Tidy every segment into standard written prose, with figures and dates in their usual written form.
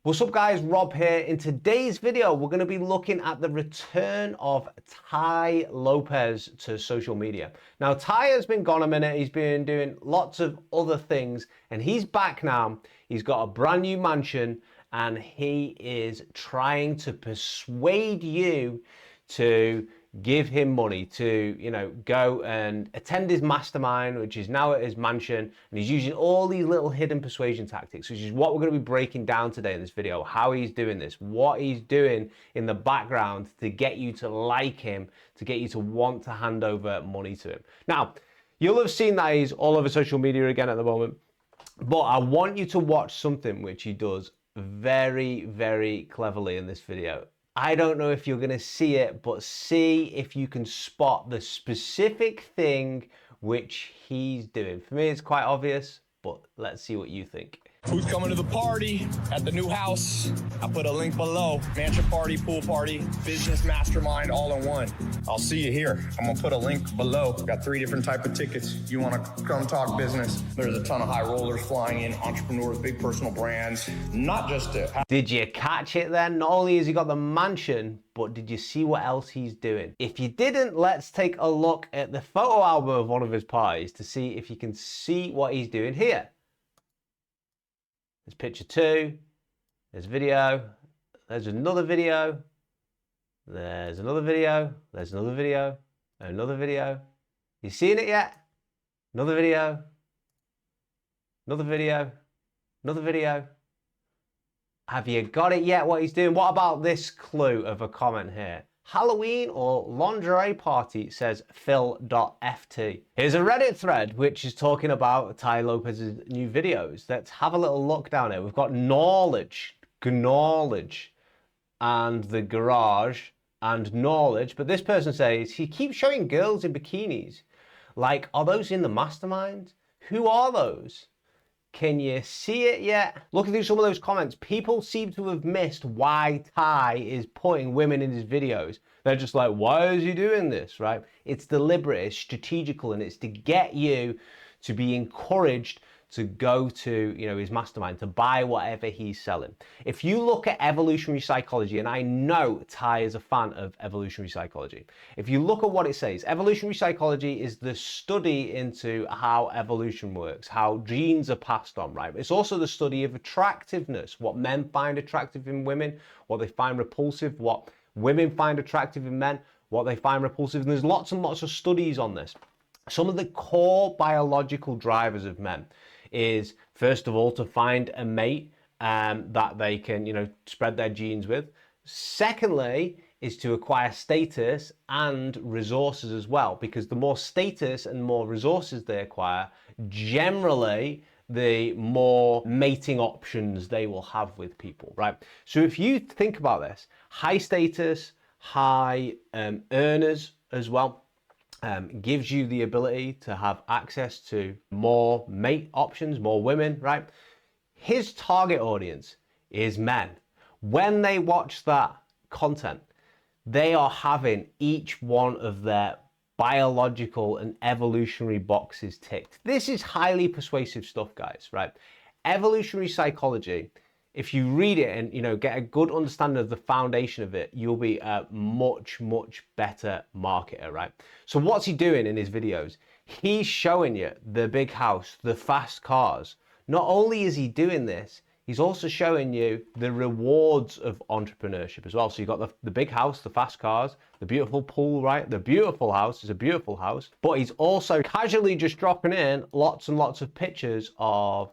What's up guys, Rob here. In today's video, we're going to be looking at the return of Tai Lopez to social media. Now, Tai has been gone a minute. He's been doing lots of other things and he's back now. He's got a brand new mansion and he is trying to persuade you to give him money to, go and attend his mastermind, which is now at his mansion. And he's using all these little hidden persuasion tactics, which is what we're going to be breaking down today in this video, how he's doing this, what he's doing in the background to get you to like him, to get you to want to hand over money to him. Now, you'll have seen that he's all over social media again at the moment, but I want you to watch something which he does very, very cleverly in this video. I don't know if you're going to see it, but see if you can spot the specific thing which he's doing. For me, it's quite obvious, but let's see what you think. Who's coming to the party at the new house? I put a link below. Mansion party, pool party, business mastermind, all in one. I'll see you here. I'm gonna put a link below. Got 3 different type of tickets. You wanna come talk business? There's a ton of high rollers flying in, entrepreneurs, big personal brands, not just to... Did you catch it then? Not only has he got the mansion, but did you see what else he's doing? If you didn't, let's take a look at the photo album of one of his parties to see if you can see what he's doing here. There's picture 2, there's video, there's another video, there's another video, there's another video, another video. You seen it yet? Another video, another video, another video. Have you got it yet, what he's doing? What about this clue of a comment here? Halloween or lingerie party, says Phil.ft. Here's a Reddit thread which is talking about Tai Lopez's new videos. Let's have a little look down here. We've got knowledge, and the garage, and knowledge. But this person says he keeps showing girls in bikinis. Like, are those in the mastermind? Who are those? Can you see it yet? Looking through some of those comments, people seem to have missed why Tai is putting women in his videos. They're just like, why is he doing this, right? It's deliberate, it's strategical, and it's to get you to be encouraged to go to, his mastermind, to buy whatever he's selling. If you look at evolutionary psychology, and I know Tai is a fan of evolutionary psychology. If you look at what it says, evolutionary psychology is the study into how evolution works, how genes are passed on, right? It's also the study of attractiveness, what men find attractive in women, what they find repulsive, what women find attractive in men, what they find repulsive. And there's lots and lots of studies on this. Some of the core biological drivers of men is, first of all, to find a mate that they can, spread their genes with. Secondly, is to acquire status and resources as well, because the more status and more resources they acquire, generally, the more mating options they will have with people, right? So if you think about this, high status, high earners as well, gives you the ability to have access to more mate options, more women, right? His target audience is men. When they watch that content, they are having each one of their biological and evolutionary boxes ticked. This is highly persuasive stuff, guys, right? Evolutionary psychology, if you read it and get a good understanding of the foundation of it, you'll be a much, much better marketer, right? So what's he doing in his videos? He's showing you the big house, the fast cars. Not only is he doing this, he's also showing you the rewards of entrepreneurship as well. So you've got the big house, the fast cars, the beautiful pool, right? The beautiful house is a beautiful house, but he's also casually just dropping in lots and lots of pictures of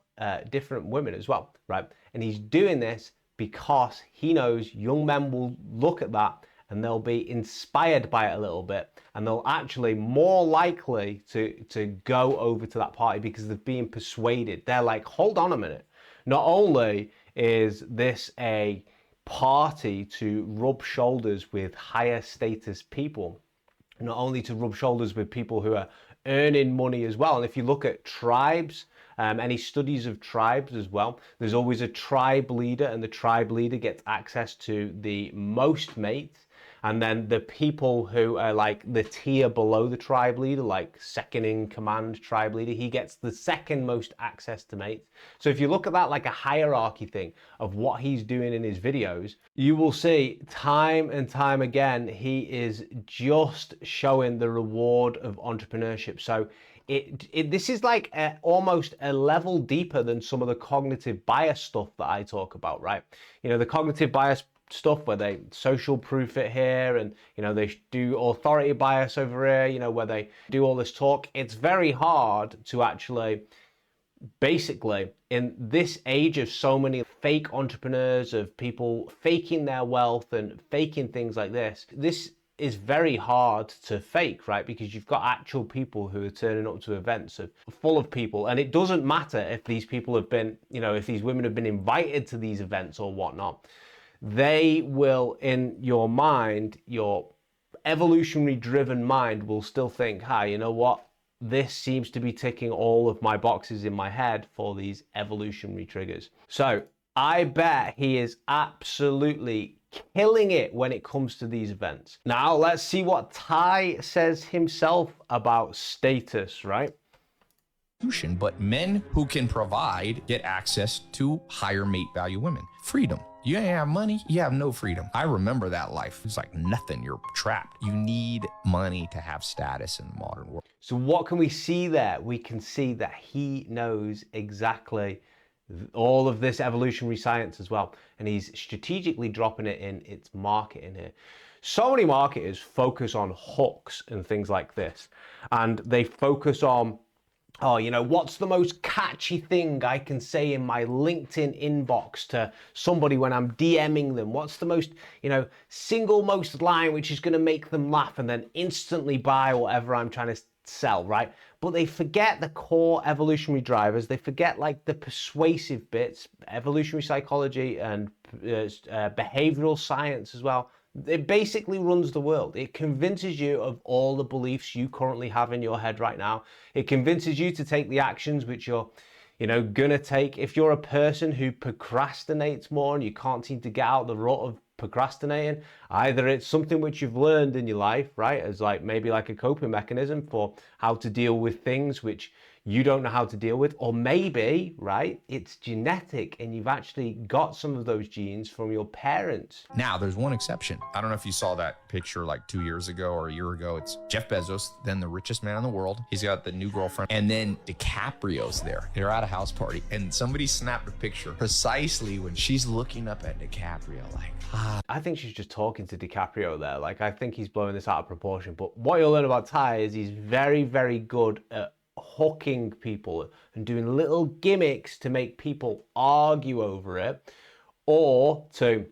different women as well, right? And he's doing this because he knows young men will look at that and they'll be inspired by it a little bit, and they'll actually more likely to go over to that party because they've been persuaded. They're like, hold on a minute. Not only is this a party to rub shoulders with higher status people, not only to rub shoulders with people who are earning money as well. And if you look at tribes, any studies of tribes as well, there's always a tribe leader, and the tribe leader gets access to the most mates. And then the people who are like the tier below the tribe leader, like second in command tribe leader, he gets the second most access to mates. So if you look at that like a hierarchy thing of what he's doing in his videos, you will see time and time again, he is just showing the reward of entrepreneurship. So this is like almost a level deeper than some of the cognitive bias stuff that I talk about, right? You know, the cognitive bias stuff where they social proof it here, and you know, they do authority bias over here, you know, where they do all this talk. It's very hard to actually, basically, in this age of so many fake entrepreneurs, of people faking their wealth and faking things like this is very hard to fake, right? Because you've got actual people who are turning up to events full of people, and it doesn't matter if these people have been, you know, if these women have been invited to these events or whatnot. They will, in your mind, your evolutionary driven mind will still think, hi, you know what? This seems to be ticking all of my boxes in my head for these evolutionary triggers. So I bet he is absolutely killing it when it comes to these events. Now let's see what Tai says himself about status, right? But men who can provide get access to higher mate value women. Freedom. You ain't have money, you have no freedom. I remember that life. It's like nothing, you're trapped. You need money to have status in the modern world. So what can we see there? We can see that he knows exactly all of this evolutionary science as well. And he's strategically dropping it in its marketing here. So many marketers focus on hooks and things like this. And they focus on, oh, you know, what's the most catchy thing I can say in my LinkedIn inbox to somebody when I'm DMing them? What's the most, you know, single most line which is going to make them laugh and then instantly buy whatever I'm trying to sell, right? But they forget the core evolutionary drivers. They forget like the persuasive bits, evolutionary psychology and behavioral science as well. It basically runs the world. It convinces you of all the beliefs you currently have in your head right now. It convinces you to take the actions which you're, you know, gonna take. If you're a person who procrastinates more and you can't seem to get out the rut of procrastinating, either it's something which you've learned in your life, right, as like maybe like a coping mechanism for how to deal with things which you don't know how to deal with, or maybe, right, it's genetic and you've actually got some of those genes from your parents. Now, there's one exception. I don't know if you saw that picture like 2 years ago or a year ago. It's Jeff Bezos, then the richest man in the world. He's got the new girlfriend. And then DiCaprio's there. They're at a house party. And somebody snapped a picture precisely when she's looking up at DiCaprio like, I think she's just talking to DiCaprio there. Like, I think he's blowing this out of proportion. But what you'll learn about Tai is he's very, very good at hooking people and doing little gimmicks to make people argue over it, or to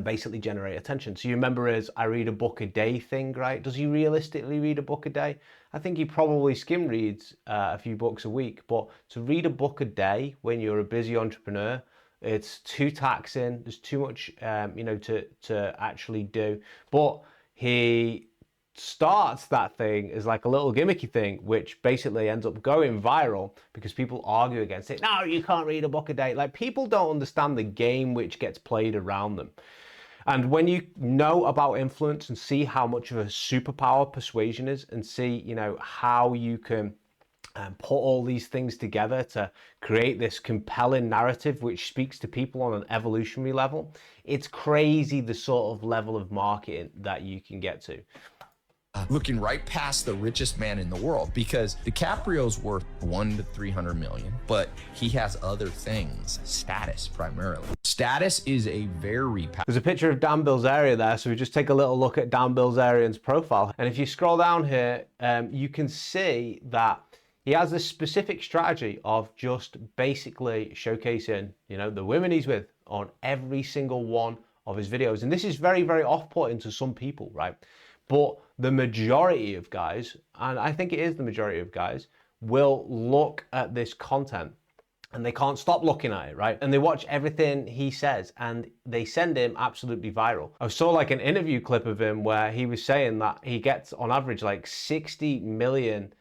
basically generate attention. So you remember his I read a book a day thing, right? Does he realistically read a book a day? I think he probably skim reads a few books a week, but to read a book a day when you're a busy entrepreneur, it's too taxing. There's too much, you know, to actually do. But he starts that thing as like a little gimmicky thing, which basically ends up going viral because people argue against it. No, you can't read a book a day. Like, people don't understand the game which gets played around them. And when you know about influence and see how much of a superpower persuasion is, and see, you know, how you can put all these things together to create this compelling narrative which speaks to people on an evolutionary level, it's crazy the sort of level of marketing that you can get to. looking right past the richest man in the world, because DiCaprio's worth 1 to 300 million, but he has other things, status primarily. Status is a very There's a picture of Dan Bilzerian there, so we just take a little look at Dan Bilzerian's profile. And if you scroll down here, you can see that he has this specific strategy of just basically showcasing, you know, the women he's with on every single one of his videos. And this is very, very off-putting to some people, right? But the majority of guys, and I think it is the majority of guys, will look at this content and they can't stop looking at it, right? And they watch everything he says and they send him absolutely viral. I saw like an interview clip of him where he was saying that he gets on average like 60 million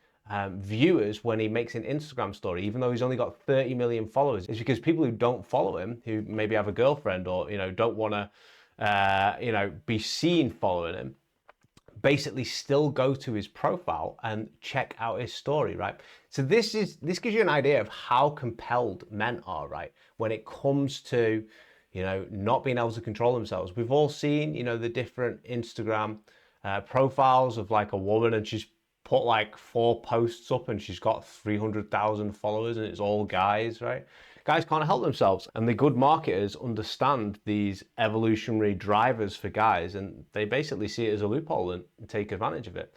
viewers when he makes an Instagram story, even though he's only got 30 million followers. It's because people who don't follow him, who maybe have a girlfriend or, you know, don't want to be seen following him, basically still go to his profile and check out his story, right? So this gives you an idea of how compelled men are, right? When it comes to, not being able to control themselves. We've all seen, the different Instagram profiles of like a woman, and she's put like 4 posts up and she's got 300,000 followers and it's all guys, right? Guys can't help themselves, and the good marketers understand these evolutionary drivers for guys, and they basically see it as a loophole and take advantage of it.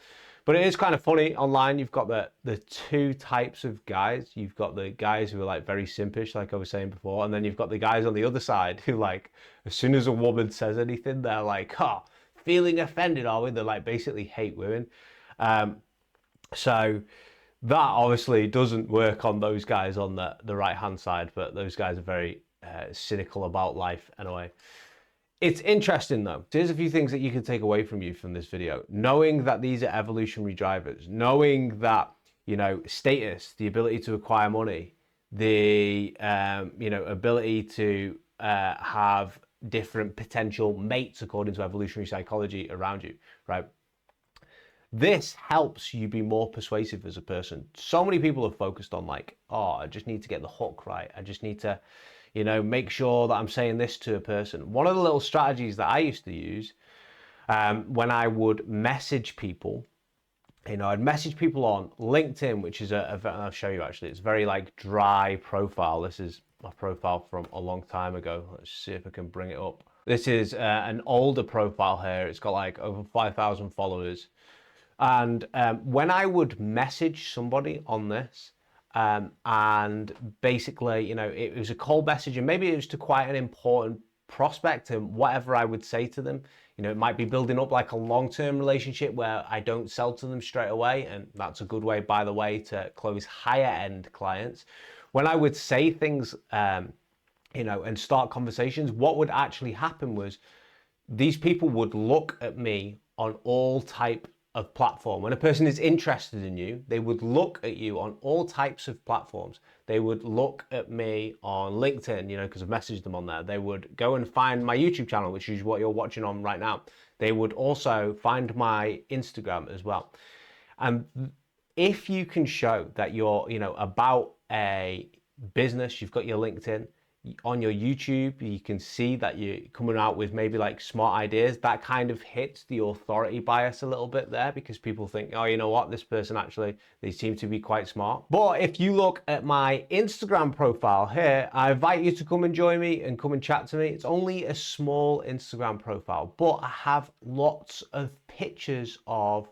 But it is kind of funny online. You've got the 2 types of guys. You've got the guys who are like very simpish, like I was saying before, and then you've got the guys on the other side who, like, as soon as a woman says anything, they're like, feeling offended, are we? They like basically hate women. So that obviously doesn't work on those guys on the right-hand side, but those guys are very cynical about life anyway. It's interesting though. Here's a few things that you can take away from this video. Knowing that these are evolutionary drivers, knowing that, status, the ability to acquire money, the, ability to have different potential mates according to evolutionary psychology around you, right? This helps you be more persuasive as a person. So many people are focused on like, I just need to get the hook right. I just need to, make sure that I'm saying this to a person. One of the little strategies that I used to use when I would message people, I'd message people on LinkedIn, which is I'll show you actually, it's a very like dry profile. This is my profile from a long time ago. Let's see if I can bring it up. This is an older profile here. It's got like over 5,000 followers. And when I would message somebody on this, and basically, it was a cold message, and maybe it was to quite an important prospect, and whatever I would say to them, it might be building up like a long-term relationship where I don't sell to them straight away. And that's a good way, by the way, to close higher end clients. When I would say things, and start conversations, what would actually happen was these people would look at me on all type of platform. When a person is interested in you, they would look at you on all types of platforms. They would look at me on LinkedIn, because I've messaged them on there. They would go and find my YouTube channel, which is what you're watching on right now. They would also find my Instagram as well. And if you can show that you're, about a business, you've got your LinkedIn, on your YouTube, you can see that you're coming out with maybe like smart ideas. That kind of hits the authority bias a little bit there, because people think, oh, you know what, this person actually, they seem to be quite smart. But if you look at my Instagram profile here, I invite you to come and join me and come and chat to me. It's only a small Instagram profile, but I have lots of pictures of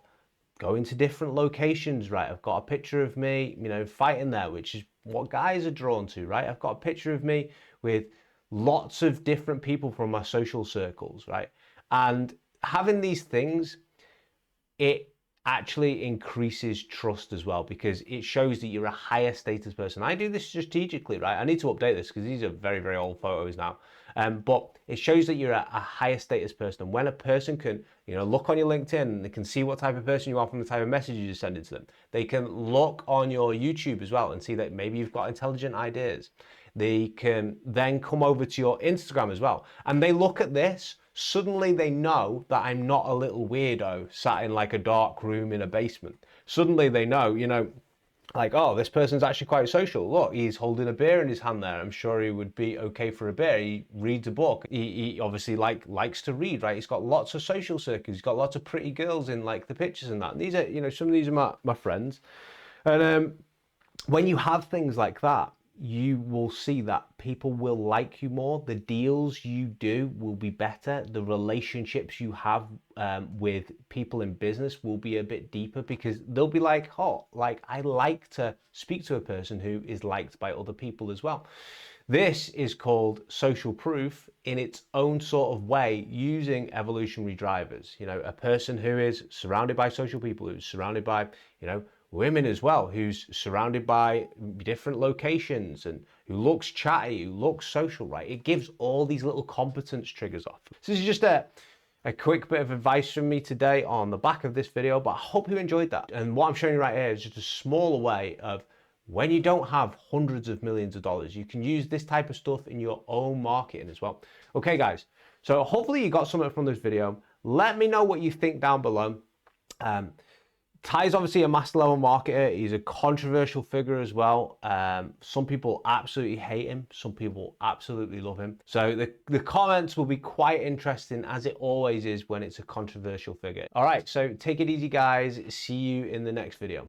going to different locations, right? I've got a picture of me, fighting there, which is what guys are drawn to, right? I've got a picture of me with lots of different people from my social circles, right? And having these things, it actually increases trust as well, because it shows that you're a higher status person. I do this strategically, right? I need to update this because these are very, very old photos now. But it shows that you're a higher status person. And when a person can, look on your LinkedIn and they can see what type of person you are from the type of messages you're sending to them. They can look on your YouTube as well and see that maybe you've got intelligent ideas. They can then come over to your Instagram as well. And they look at this, suddenly they know that I'm not a little weirdo sat in like a dark room in a basement. Suddenly they know, like, oh, this person's actually quite social. Look, he's holding a beer in his hand there. I'm sure he would be okay for a beer. He reads a book. He obviously likes to read, right? He's got lots of social circles. He's got lots of pretty girls in like the pictures and that. And these are, some of these are my friends. And when you have things like that, you will see that people will like you more. The deals you do will be better. The relationships you have with people in business will be a bit deeper, because they'll be like, oh, like I like to speak to a person who is liked by other people as well. This is called social proof in its own sort of way, using evolutionary drivers. A person who is surrounded by social people, who's surrounded by, women as well, who's surrounded by different locations and who looks chatty, who looks social, right? It gives all these little competence triggers off. So this is just a quick bit of advice from me today on the back of this video, but I hope you enjoyed that. And what I'm showing you right here is just a smaller way of when you don't have hundreds of millions of dollars. You can use this type of stuff in your own marketing as well. Okay, guys, so hopefully you got something from this video. Let me know what you think down below. Tai's obviously a master level marketer. He's a controversial figure as well. Some people absolutely hate him. Some people absolutely love him. So the comments will be quite interesting, as it always is when it's a controversial figure. All right, so take it easy, guys. See you in the next video.